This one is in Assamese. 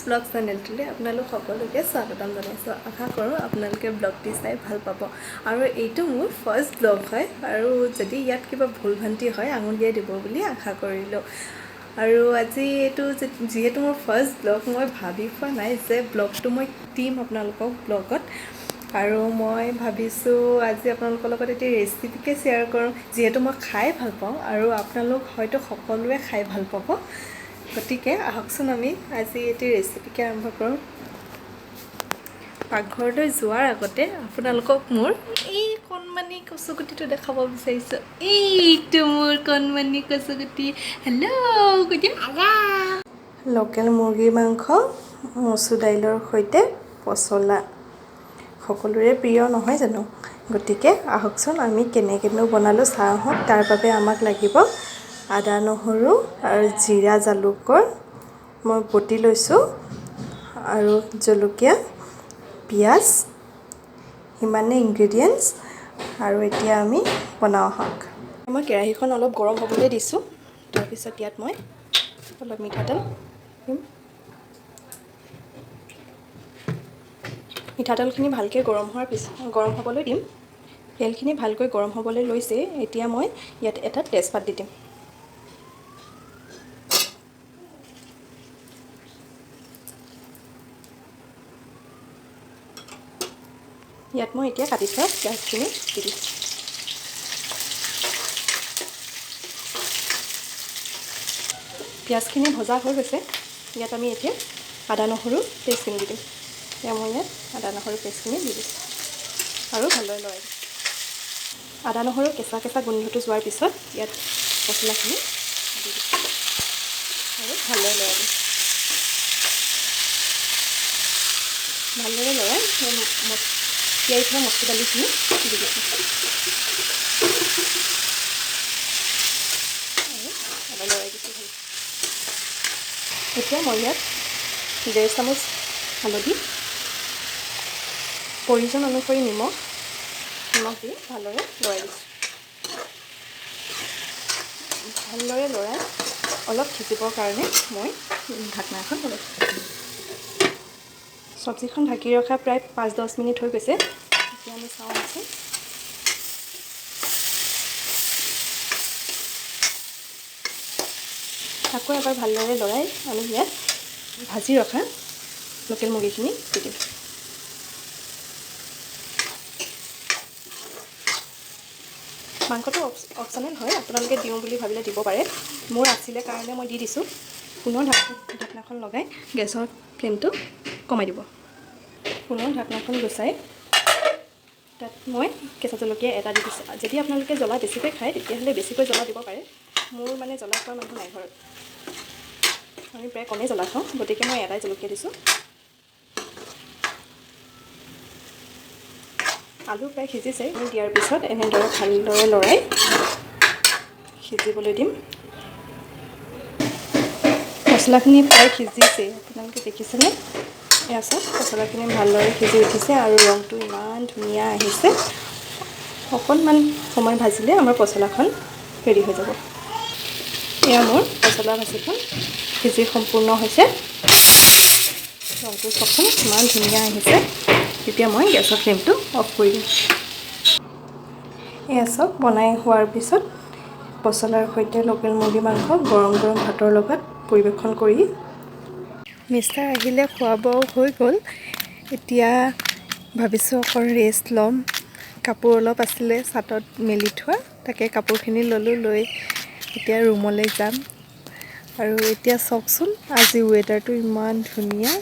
ব্লগ চেনেলটোলৈ আপোনালোক সকলোকে স্বাগতম জনাইছোঁ। আশা কৰোঁ আপোনালোকে ব্লগটি চাই ভাল পাব। আৰু এইটো মোৰ ফাৰ্ষ্ট ব্লগ হয়, আৰু যদি ইয়াত কিবা ভুল ভ্ৰান্তি হয় আঙুলিয়াই দিব বুলি আশা কৰিলোঁ। আৰু আজি এইটো যিহেতু মোৰ ফাৰ্ষ্ট ব্লগ, মই ভাবি পোৱা নাই যে ব্লগটো মই দিম আপোনালোকক ব্লগত। আৰু মই ভাবিছোঁ আজি আপোনালোকৰ লগত এটি ৰেচিপিকে শ্বেয়াৰ কৰোঁ, যিহেতু মই খাই ভাল পাওঁ আৰু আপোনালোক হয়তো সকলোৱে খাই ভাল পাব। গতিকে আহকচোন আমি আজি এটি ৰেচিপিকে আৰম্ভ কৰোঁ। পাকঘৰলৈ যোৱাৰ আগতে আপোনালোকক মোৰ এই কণমানি কচুগুটিটো দেখাব বিচাৰিছোঁ। এইটো মোৰ কণমানি কচুগুটি। হেল্ল' গতিকে লোকেল মুৰ্গীৰ মাংস মচুৰ দাইলৰ সৈতে পচলা সকলোৰে প্ৰিয় নহয় জানো? গতিকে আহকচোন আমি কেনেকৈনো বনালোঁ চাই আহোঁ। তাৰ বাবে আমাক লাগিব আদা নহৰু আৰু জিৰা জালুকৰ মই বটি লৈছোঁ, আৰু জলকীয়া, পিঁয়াজ, সিমানে ইনগ্ৰেডিয়েণ্টছ। আৰু এতিয়া আমি বনাওঁ আহক। মই কেৰাহীখন অলপ গৰম হ'বলৈ দিছোঁ। তাৰপিছত ইয়াত মই অলপ মিঠাতেল দিম। মিঠাতেলখিনি ভালকৈ গৰম হ'বলৈ দিম। তেলখিনি ভালকৈ গৰম হ'বলৈ লৈছে। এতিয়া মই ইয়াত এটা তেজপাত দি দিম। ইয়াত মই এতিয়া কাটি থোৱা পিঁয়াজখিনি দি দিম। পিঁয়াজখিনি ভজা হৈ গৈছে। ইয়াত আমি এতিয়া আদা নহৰু পেষ্টখিনি দি দিম। এতিয়া মই ইয়াত আদা নহৰু পেষ্টখিনি দি দিম আৰু ভালদৰে লৰাই দিম। আদা নহৰু কেঁচা কেঁচা গোন্ধটো যোৱাৰ পিছত ইয়াত মছলাখিনি দি দিম আৰু ভালদৰে লৰাই দিম। ভালদৰে লৰাই তিয়াই থোৱা মচুৰ দালিখিনি দি দিছোঁ আৰু লৰাই দিছোঁ ভাল। এতিয়া মই ইয়াত 1.5 চামুচ হালধি, প্ৰয়োজন অনুসৰি নিমখ দি ভালদৰে লৰাই দিছোঁ। ভালদৰে লৰাই অলপ সিজিবৰ কাৰণে মই ঢাকনা এখন লগাইছোঁ। চব্জিখন ঢাকি ৰখা প্ৰায় 5-10 মিনিট হৈ গৈছে। এতিয়া আমি চাওঁ আছোঁ। আকৌ এবাৰ ভালদৰে লৰাই আমি ইয়াত ভাজি ৰখা লোকেল মুৰ্গীখিনি দি দিম। মাংসটো অপশ্যনেল হয়, আপোনালোকে দিওঁ বুলি ভাবিলে দিব পাৰে। মোৰ আছিলে কাৰণে মই দি দিছোঁ। পুনৰ ঢাকনাখন লগাই গেছৰ ফ্লেমটো কমাই দিব। পুনৰ ঢাকনাখন গুচাই তাত মই কেঁচা জলকীয়া এটা দি দিছোঁ। যদি আপোনালোকে জ্বলা বেছিকৈ খায় তেতিয়াহ'লে বেছিকৈ জ্বলা দিব পাৰে। মোৰ মানে জ্বলা খোৱা মানুহ নাই ঘৰত, আমি প্ৰায় কমেই জ্বলা খাওঁ, গতিকে মই এটাই জলকীয়া দিছোঁ। আলু প্ৰায় সিজিছে। দিয়াৰ পিছত এনেদৰে ভালদৰে লৰাই সিজিবলৈ দিম। মছলাখিনি প্ৰায় সিজিছে, আপোনালোকে দেখিছেনে? এয়া চাওক, মছলাখিনি ভালদৰে সিজি উঠিছে আৰু ৰংটো ইমান ধুনীয়া আহিছে। অকণমান সময় ভাজিলে আমাৰ পচলাখন ৰেডি হৈ যাব। এয়া মোৰ পচলা ভাজিখন সিজি সম্পূৰ্ণ হৈছে। ৰংটো চাওকচোন ইমান ধুনীয়া আহিছে। তেতিয়া মই গেছৰ ফ্লেমটো অফ কৰি দিম। এয়া চাওক, বনাই হোৱাৰ পিছত পচলাৰ সৈতে লোকেল মুৰ্গী মাংস গৰম গৰম ভাতৰ লগত পৰিৱেশন কৰি মিষ্টাৰ আহিলে খোৱা বোৱাও হৈ গ'ল। এতিয়া ভাবিছোঁ অকণ ৰেষ্ট ল'ম। কাপোৰ অলপ আছিলে ছাটত মেলি থোৱা, তাকে কাপোৰখিনি ল'লোঁ। লৈ এতিয়া ৰুমলৈ যাম। আৰু এতিয়া চাওকচোন, আজি ৱেডাৰটো ইমান ধুনীয়া।